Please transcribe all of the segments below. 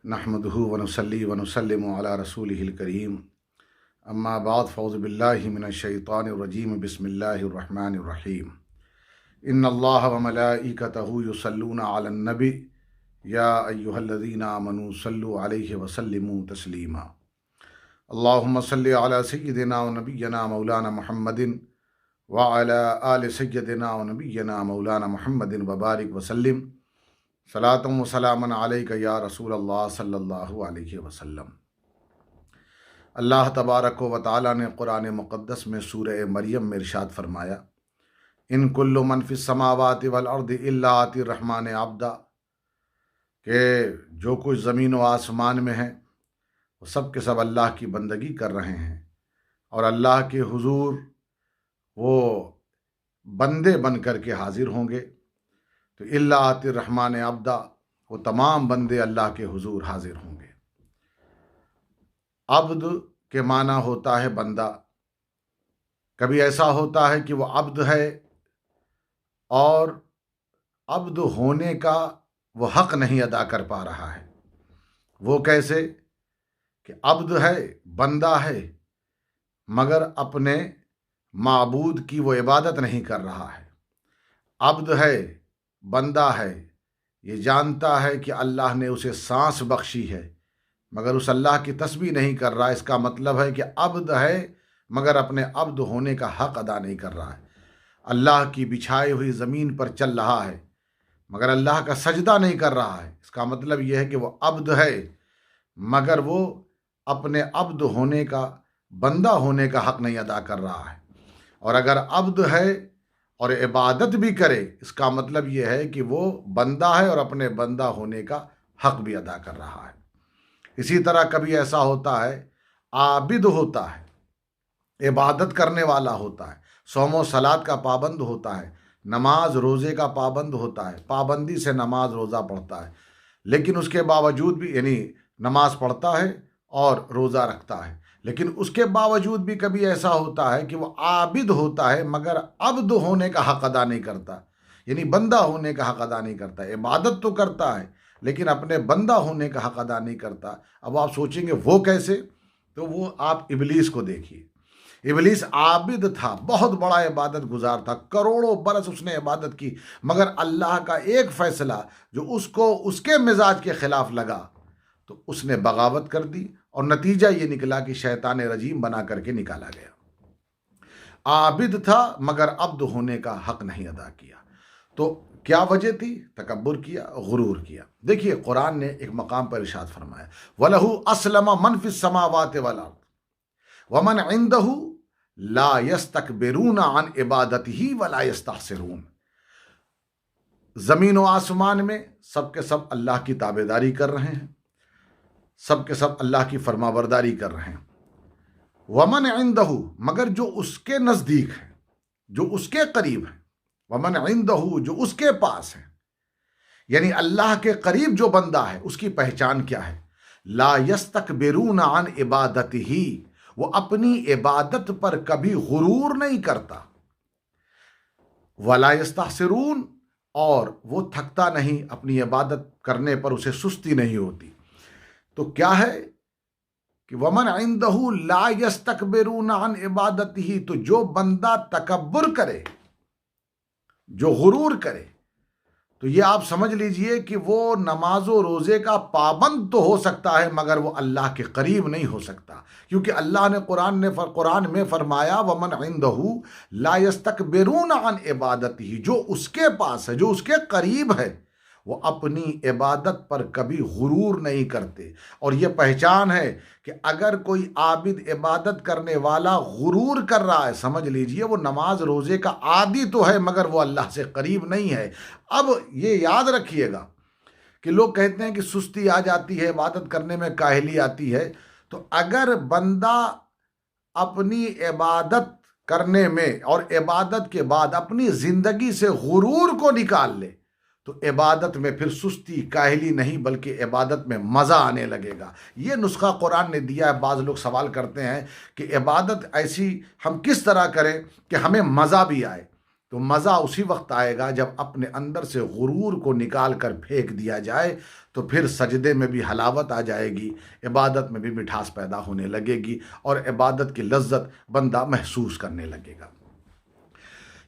नहमदुहु व नुसल्ली व नुसल्लिमु अला रसूलिहिल करीम अम्मा बाद फ़ौज़ु बिल्लाहि मिनश शैतानिर रजीम बिस्मिल्लाहिर रहमानिर रहीम इन्नल्लाह व मलाइकतहु युसल्लूना अलन नबी या अय्युहल्लज़ीना आमनू सल्लु अलैहि व सल्लिमू तस्लीमा अल्लाहुम्मा सल्लि अला सय्यिदिना व नबिय्यिना मौलाना मुहम्मदिन व अला आलि सय्यिदिना व नबिय्यिना मौलाना मुहम्मदिन व बारिक व सल्लिम सलातुम व सलामन अलैका या रसूल अल्लाह सल्लल्लाहु अलैहि वसल्लम। अल्लाह तबारक व तआला ने कुरान मुक़द्दस में सूरह मरियम में इरशाद फरमाया, इन कुल्लु मन फिस समावाति वल अर्दि इल्ला आतिर रहमान अब्दा, के जो कुछ ज़मीन व आसमान में है वो सब के सब अल्लाह की बंदगी कर रहे हैं और अल्लाह के हुजूर वो बंदे बन कर के हाजिर होंगे। तो इल्ला आतिर रहमान अब्दा, वो तमाम बंदे अल्लाह के हुजूर हाजिर होंगे। अब्द के माना होता है बंदा। कभी ऐसा होता है कि वो अब्द है और अब्द होने का वो हक नहीं अदा कर पा रहा है। वो कैसे कि अब्द है, बंदा है, मगर अपने माबूद की वो इबादत नहीं कर रहा है। अब्द है, बंदा है, ये जानता है कि अल्लाह ने उसे सांस बख्शी है, मगर उस अल्लाह की तस्बीह नहीं कर रहा है। इसका मतलब है कि अब्द है मगर अपने अब्द होने का हक अदा नहीं कर रहा है। अल्लाह की बिछाई हुई ज़मीन पर चल रहा है मगर अल्लाह का सजदा नहीं कर रहा है। इसका मतलब यह है कि वो अब्द है मगर वो अपने अब्द होने का, बंदा होने का हक नहीं अदा कर रहा है। और अगर अब्द है और इबादत भी करे, इसका मतलब यह है कि वो बंदा है और अपने बंदा होने का हक भी अदा कर रहा है। इसी तरह कभी ऐसा होता है, आबिद होता है, इबादत करने वाला होता है, सौमो सलात का पाबंद होता है, नमाज रोज़े का पाबंद होता है, पाबंदी से नमाज रोज़ा पढ़ता है, लेकिन उसके बावजूद भी यानी नमाज पढ़ता है और रोज़ा रखता है, लेकिन उसके बावजूद भी कभी ऐसा होता है कि वो आबिद होता है मगर अब्द होने का हक अदा नहीं करता, यानी बंदा होने का हक अदा नहीं करता। इबादत तो करता है लेकिन अपने बंदा होने का हक अदा नहीं करता। अब आप सोचेंगे वो कैसे, तो वो आप इबलीस को देखिए। इबलीस आबिद था, बहुत बड़ा इबादत गुजार था, करोड़ों बरस उसने इबादत की, मगर अल्लाह का एक फ़ैसला जो उसको उसके मिजाज के ख़िलाफ़ लगा तो उसने बगावत कर दी और नतीजा ये निकला कि शैतान रजीम बना करके निकाला गया। आबिद था मगर अब्द होने का हक नहीं अदा किया। तो क्या वजह थी? तकब्बुर किया, गुरूर किया। देखिए कुरान ने एक मकाम पर इरशाद फरमाया, वलहु अस्लमा मन फिस समावाति वल अर्द वमन इंदहु ला यस्तकबिरूना अन इबादतिही वला यस्तहसिरून। जमीन व आसमान में सब के सब अल्लाह की ताबेदारी कर रहे हैं, सब के सब अल्लाह की फरमाबरदारी कर रहे हैं। वमन इंदहु, मगर जो उसके नज़दीक है, जो उसके करीब है, वमन इंदहु, जो उसके पास है, यानी अल्लाह के करीब जो बंदा है उसकी पहचान क्या है? ला यस्तकबिरूना अन इबादतिही, वो अपनी इबादत पर कभी गुरूर नहीं करता, वला यस्तहसिरून, और वो थकता नहीं, अपनी इबादत करने पर उसे सुस्ती नहीं होती। तो क्या है कि वमन इंदहु ला यस्तकबिरूना अन इबादतिही, तो जो बंदा तकब्बुर करे, जो गुरूर करे, तो ये आप समझ लीजिए कि वो नमाजो रोज़े का पाबंद तो हो सकता है मगर वो अल्लाह के करीब नहीं हो सकता, क्योंकि अल्लाह ने कुरान में फरमाया वमन इंदहु ला यस्तकबिरूना अन इबादतिही, जो उसके पास है, जो उसके करीब है, वो अपनी इबादत पर कभी गुरूर नहीं करते। और ये पहचान है कि अगर कोई आबिद इबादत करने वाला गुरूर कर रहा है, समझ लीजिए वो नमाज रोज़े का आदी तो है मगर वो अल्लाह से करीब नहीं है। अब ये याद रखिएगा कि लोग कहते हैं कि सुस्ती आ जाती है, इबादत करने में काहली आती है। तो अगर बंदा अपनी इबादत करने में और इबादत के बाद अपनी ज़िंदगी से गुरूर को निकाल ले तो इबादत में फिर सुस्ती, काहली नहीं, बल्कि इबादत में मज़ा आने लगेगा। ये नुस्खा कुरान ने दिया है। बाज़ लोग सवाल करते हैं कि इबादत ऐसी हम किस तरह करें कि हमें मज़ा भी आए। तो मज़ा उसी वक्त आएगा जब अपने अंदर से गुरूर को निकाल कर फेंक दिया जाए, तो फिर सजदे में भी हलावत आ जाएगी, इबादत में भी मिठास पैदा होने लगेगी और इबादत की लज्जत बंदा महसूस करने लगेगा।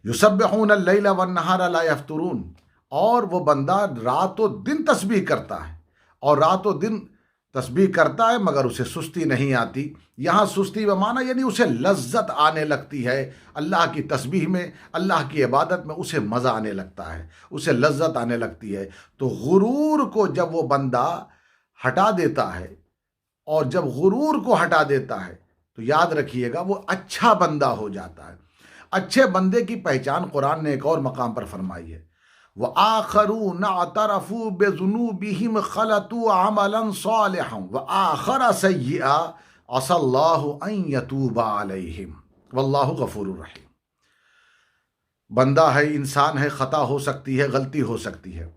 युसब्बिहून अल-लैला वन-नहारा ला यफ्तुरून, और वो बंदा रातों दिन तस्बीह करता है और रातों दिन तस्बीह करता है मगर उसे सुस्ती नहीं आती। यहाँ सुस्ती व माना यानी उसे लज्जत आने लगती है अल्लाह की तस्बीह में, अल्लाह की इबादत में उसे मज़ा आने लगता है, उसे लज्जत आने लगती है। तो गुरूर को जब वो बंदा हटा देता है, और जब गुरूर को हटा देता है तो याद रखिएगा वो अच्छा बंदा हो जाता है। अच्छे बंदे की पहचान कुरान ने एक और मकाम पर फरमाई है, व आखरून अतरफू बेजुनूबिहिम खलतू अमलन सालिहन व आखर सय्यिआ असल्लाहु अन यतूबा अलैहिम वल्लाहु गफूरुर रहीम। बंदा है, इंसान है, ख़ता हो सकती है, गलती हो सकती है।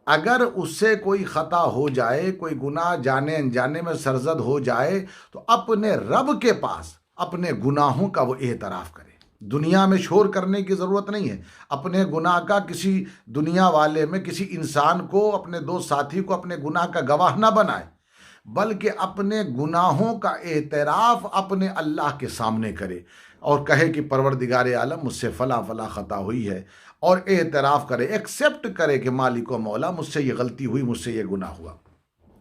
अगर उससे कोई ख़ता हो जाए, कोई गुनाह जाने अनजाने में सरजद हो जाए, तो अपने रब के पास अपने गुनाहों का वो एतराफ़ करे। दुनिया में शोर करने की ज़रूरत नहीं है। अपने गुनाह का किसी दुनिया वाले में, किसी इंसान को, अपने दोस्त साथी को अपने गुनाह का गवाह ना बनाए, बल्कि अपने गुनाहों का एतराफ़ अपने अल्लाह के सामने करे और कहे कि परवरदिगार आलम मुझसे फ़ला फ़ला ख़ता हुई है, और एतराफ़ करे, एक्सेप्ट करे कि मालिक व मौला मुझसे ये गलती हुई, मुझसे ये गुनाह हुआ।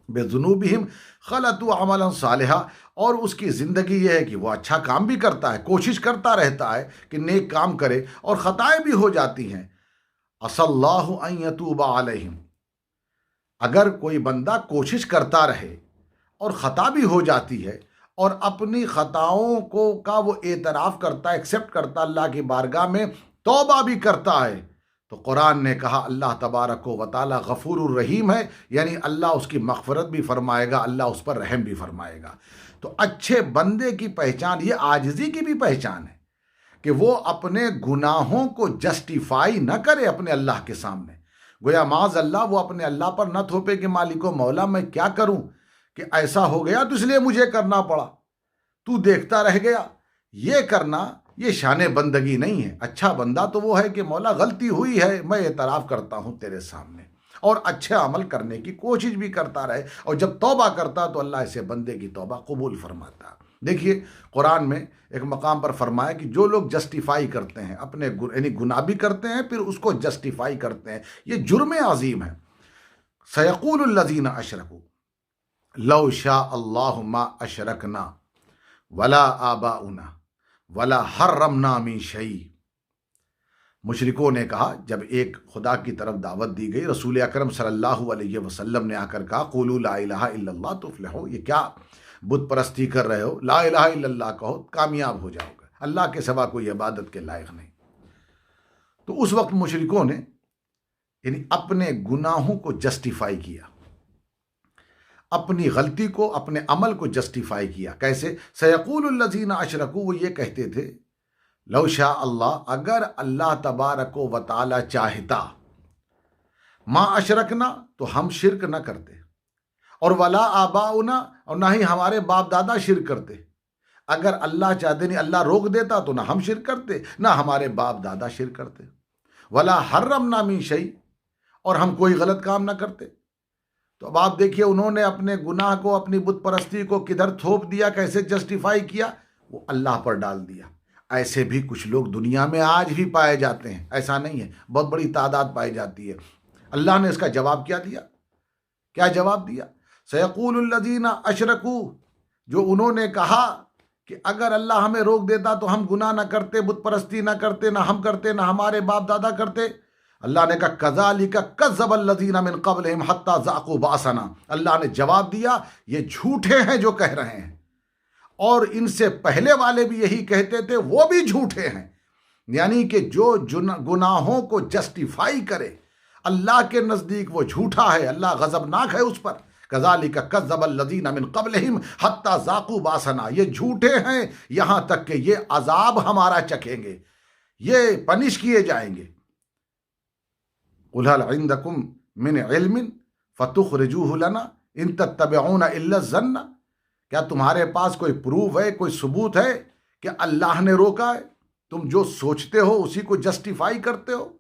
बेजुनूबिहिम खलतू अमलन सालिहा, और उसकी ज़िंदगी ये है कि वो अच्छा काम भी करता है, कोशिश करता रहता है कि नेक काम करे, और ख़ताएँ भी हो जाती हैं। असल्लाहु अन यतूबा अलैहिम, अगर कोई बंदा कोशिश करता रहे और ख़ता भी हो जाती है और अपनी ख़ताओं को का वो एतराफ़ करता है, एक्सेप्ट करता, अल्लाह की बारगाह में तौबा भी करता है, तो कुरान ने कहा अल्लाह तबारक व तआला गफूरुर रहीम है, यानी अल्लाह उसकी मग़फ़िरत भी फरमाएगा, अल्लाह उस पर रहम भी फरमाएगा। तो अच्छे बंदे की पहचान, ये आजिज़ी की भी पहचान है कि वो अपने गुनाहों को जस्टिफाई न करे अपने अल्लाह के सामने। गोया माज़ अल्लाह वो अपने अल्लाह पर न थोपे कि मालिको मौला मैं क्या करूं कि ऐसा हो गया तो इसलिए मुझे करना पड़ा, तू देखता रह गया। ये करना ये शान बंदगी नहीं है। अच्छा बंदा तो वो है कि मौला गलती हुई है, मैं एतराफ़ करता हूँ तेरे सामने, और अच्छे अमल करने की कोशिश भी करता रहे, और जब तौबा करता तो अल्लाह ऐसे बंदे की तौबा कबूल फरमाता। देखिए कुरान में एक मकाम पर फरमाया कि जो लोग जस्टिफाई करते हैं अपने यानी गुनाह भी करते हैं फिर उसको जस्टिफाई करते हैं, ये जुर्म अजीम है। सयक़ूलुल लज़ीना अशरकू लौ शा अल्लाहु मा अशरकना वला आबाउना वला हर्रमना मिन शै। मुशरिकों ने कहा, जब एक खुदा की तरफ दावत दी गई, रसूल अकरम सल्लल्लाहु अलैहि वसल्लम ने आकर कहा क़ुलू ला इलाहा इल्लल्लाह तुफ़्लिहू, ये क्या बुत परस्ती कर रहे हो, ला इलाहा इल्लल्लाह कहो कामयाब हो जाओगे, अल्लाह के सिवा कोई इबादत के लायक नहीं। तो उस वक्त मुशरिकों ने यानी अपने गुनाहों को जस्टिफाई किया, अपनी गलती को, अपने अमल को जस्टिफाई किया। कैसे? सयक़ूलुल लज़ीना अशरकू, वो ये कहते थे लौ शा अल्लाह, अगर अल्लाह तबारक व तआला चाहता, मा अशरकना, तो हम शिरक न करते, और वला आबाउना, और ना ही हमारे बाप दादा शिरक करते। अगर अल्लाह चाहते नहीं, अल्लाह रोक देता तो ना हम शिरक करते, ना हमारे बाप दादा शिरक करते। वला हर्रमना मिन शै, और हम कोई गलत काम ना करते। तो अब आप देखिए उन्होंने अपने गुनाह को, अपनी बुत परस्ती को किधर थोप दिया, कैसे जस्टिफाई किया, वो अल्लाह पर डाल दिया। ऐसे भी कुछ लोग दुनिया में आज भी पाए जाते हैं, ऐसा नहीं है, बहुत बड़ी तादाद पाई जाती है। अल्लाह ने इसका जवाब क्या दिया? क्या जवाब दिया? सयक़ूलुल लज़ीना अशरकू, जो उन्होंने कहा कि अगर अल्लाह हमें रोक देता तो हम गुनाह ना करते, बुत परस्ती ना करते, ना हम करते, ना हमारे बाप दादा करते। अल्लाह ने कहा कज़ालिका कज़्ज़बल लज़ीना मिन क़ब्लिहिम हत्ता ज़ाक़ू बासना। अल्लाह ने जवाब दिया, ये झूठे हैं जो कह रहे हैं, और इनसे पहले वाले भी यही कहते थे, वो भी झूठे हैं। यानी कि जो गुनाहों को जस्टिफाई करे अल्लाह के नज़दीक वो झूठा है, अल्लाह गज़बनाक है उस पर। कज़ालिका कज़्ज़बल लज़ीना मिन क़ब्लिहिम हत्ता ज़ाक़ू बासना, ये झूठे हैं यहाँ तक कि ये अजाब हमारा चखेंगे, ये पनिश किए जाएंगे। क़ुल हल इंदकुम मिन इल्मिन फ़तुख़रिजूहु लना इन तत्तबिऊना इल्ला ज़न्न, क्या तुम्हारे पास कोई प्रूफ है, कोई सबूत है कि अल्लाह ने रोका है? तुम जो सोचते हो उसी को जस्टिफाई करते हो।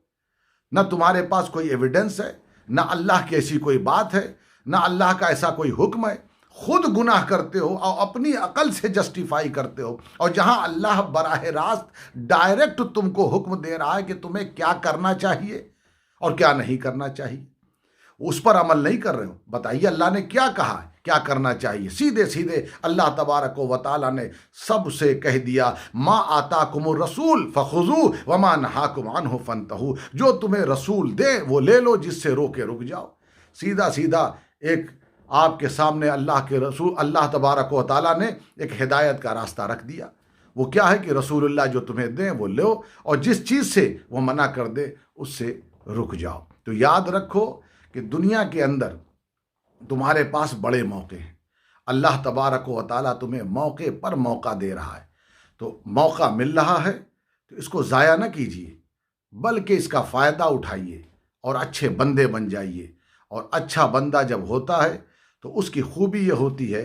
ना तुम्हारे पास कोई एविडेंस है, ना अल्लाह की ऐसी कोई बात है, ना अल्लाह का ऐसा कोई हुक्म है। खुद गुनाह करते हो और अपनी अकल से जस्टिफाई करते हो। और जहां अल्लाह बराह रास्त डायरेक्ट तुमको हुक्म दे रहा है कि तुम्हें क्या करना चाहिए और क्या नहीं करना चाहिए, उस पर अमल नहीं कर रहे हो। बताइए अल्लाह ने क्या कहा है, क्या करना चाहिए। सीधे सीधे अल्लाह तबारक व तआला ने सबसे कह दिया, मा आता कुमुर रसूल फ़ख़ुज़ू व मा नहाकुम अन्हु फ़न्तहू। जो तुम्हें रसूल दे वो ले लो, जिससे रोके रुक जाओ। सीधा सीधा एक आपके सामने अल्लाह के रसूल, अल्लाह तबारक व तआला ने एक हिदायत का रास्ता रख दिया। वो क्या है कि रसूलुल्लाह जो तुम्हें दें वो लो, और जिस चीज़ से वो मना कर दे उससे रुक जाओ। तो याद रखो कि दुनिया के अंदर तुम्हारे पास बड़े मौके हैं। अल्लाह तबारक व तआला तुम्हें मौके पर मौका दे रहा है। तो मौका मिल रहा है तो इसको ज़ाया न कीजिए, बल्कि इसका फ़ायदा उठाइए और अच्छे बंदे बन जाइए। और अच्छा बंदा जब होता है तो उसकी खूबी ये होती है,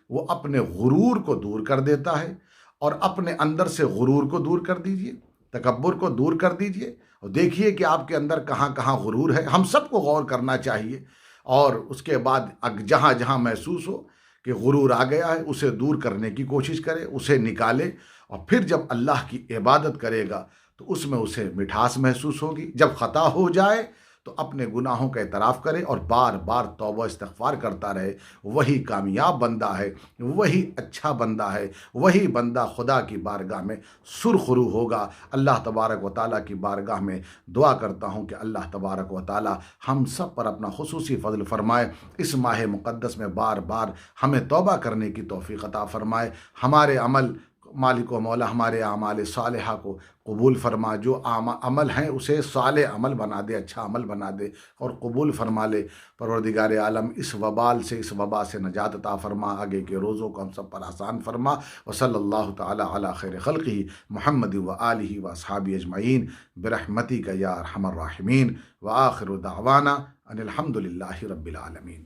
वो अपने गुरूर को दूर कर देता है। और अपने अंदर से गुरूर को दूर कर दीजिए, तकब्बुर को दूर कर दीजिए, और देखिए कि आपके अंदर कहाँ कहाँ गुरूर है। हम सबको गौर करना चाहिए। और उसके बाद जहाँ जहाँ महसूस हो कि गुरूर आ गया है, उसे दूर करने की कोशिश करे, उसे निकाले। और फिर जब अल्लाह की इबादत करेगा तो उसमें उसे मिठास महसूस होगी। जब ख़ता हो जाए तो अपने गुनाहों का एतराफ़ करे और बार बार तौबा इस्तिग़फ़ार करता रहे। वही कामयाब बंदा है, वही अच्छा बंदा है, वही बंदा खुदा की बारगाह में सुरखरू होगा। अल्लाह तबारक व तआला की बारगाह में दुआ करता हूँ कि अल्लाह तबारक व तआला हम सब पर अपना खुसूसी फ़ज़ल फ़रमाए। इस माह मुक़द्दस में बार बार हमें तौबा करने की तौफ़ीक़ अता फ़रमाए। हमारे अमल मालिक व मौला हमारे आमाल सालिहा को कबूल फरमा। जो अमल हैं उसे साले अमल बना दे, अच्छा अमल बना दे और कबूल फरमा ले। परवरदिगार आलम इस वबाल से, इस वबा से नजात अता फरमा। आगे के रोज़ों को हम सब पर आसान फरमा। व सल्लल्लाहु तआला अला खैर खल्क़िही मुहम्मद व आलिही व अस्हाबी अजमईन बिरहमतिका या अरहमर राहिमीन। व आखिरु दावाना अनिल हम्दुलिल्लाहि रब्बिल आलमीन।